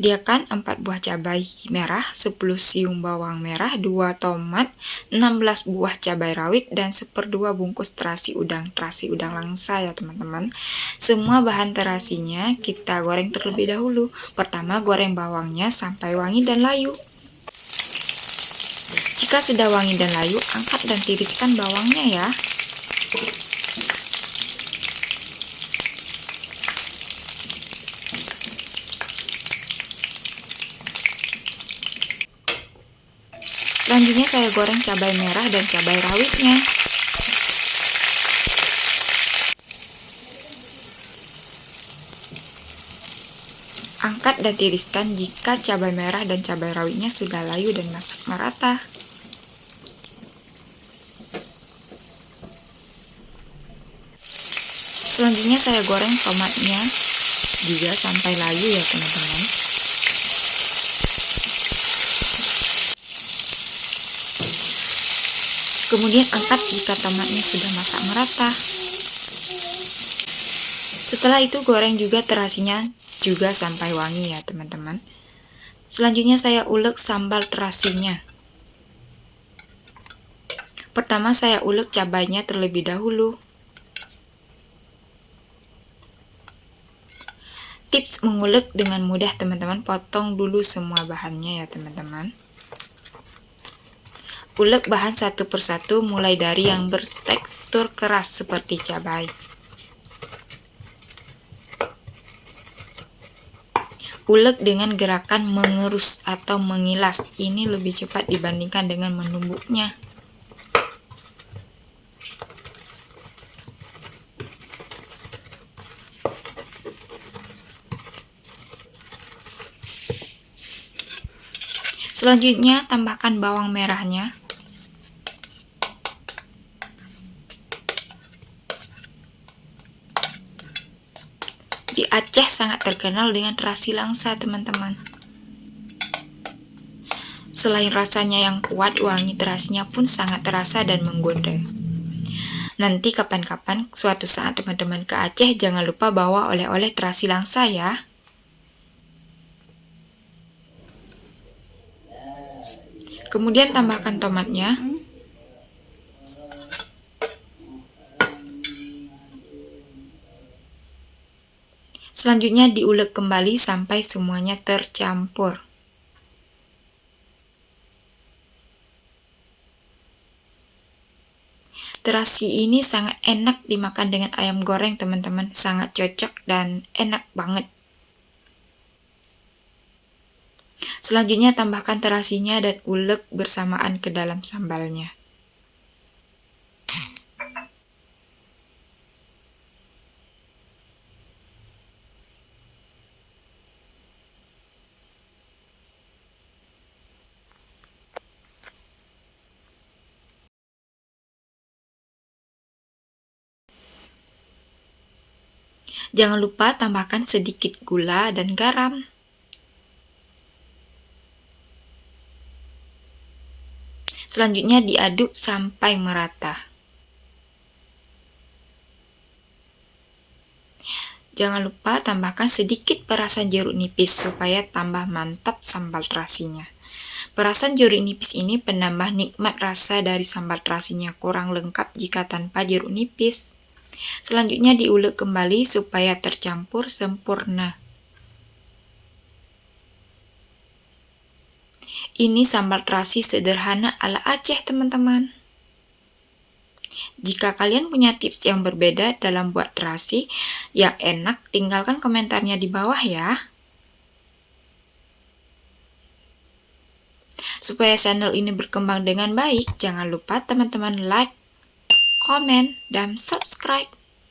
Sediakan 4 buah cabai merah, 10 siung bawang merah, 2 tomat, 16 buah cabai rawit, dan 1/2 bungkus terasi udang. Terasi udang langsa ya teman-teman. Semua bahan terasinya kita goreng terlebih dahulu. Pertama goreng bawangnya sampai wangi dan layu. Jika sudah wangi dan layu, angkat dan tiriskan bawangnya ya. Selanjutnya saya goreng cabai merah dan cabai rawitnya. Angkat dan tiriskan jika cabai merah dan cabai rawitnya sudah layu dan masak merata. Selanjutnya saya goreng tomatnya juga sampai layu ya teman-teman. Kemudian angkat jika tomatnya sudah masak merata. Setelah itu goreng juga terasinya juga sampai wangi ya teman-teman. Selanjutnya saya ulek sambal terasinya. Pertama saya ulek cabainya terlebih dahulu. Tips mengulek dengan mudah teman-teman, potong dulu semua bahannya ya teman-teman. Ulek bahan satu persatu mulai dari yang bertekstur keras seperti cabai. Ulek dengan gerakan mengerus atau mengilas, ini lebih cepat dibandingkan dengan menumbuknya. Selanjutnya tambahkan bawang merahnya. Di Aceh sangat terkenal dengan terasi langsa teman-teman. Selain rasanya yang kuat, wangi terasinya pun sangat terasa dan menggoda. Nanti kapan-kapan suatu saat teman-teman ke Aceh jangan lupa bawa oleh-oleh terasi langsa ya. Kemudian tambahkan tomatnya. Selanjutnya diulek kembali sampai semuanya tercampur. Terasi ini sangat enak dimakan dengan ayam goreng teman-teman, sangat cocok dan enak banget. Selanjutnya tambahkan terasinya dan ulek bersamaan ke dalam sambalnya. Jangan lupa tambahkan sedikit gula dan garam. Selanjutnya diaduk sampai merata. Jangan lupa tambahkan sedikit perasan jeruk nipis supaya tambah mantap sambal terasinya. Perasan jeruk nipis ini penambah nikmat rasa dari sambal terasinya, kurang lengkap jika tanpa jeruk nipis. Selanjutnya diulek kembali supaya tercampur sempurna. Ini sambal terasi sederhana ala Aceh teman-teman. Jika kalian punya tips yang berbeda dalam buat terasi yang enak, tinggalkan komentarnya di bawah ya. Supaya channel ini berkembang dengan baik, jangan lupa teman-teman like, komen, dan subscribe.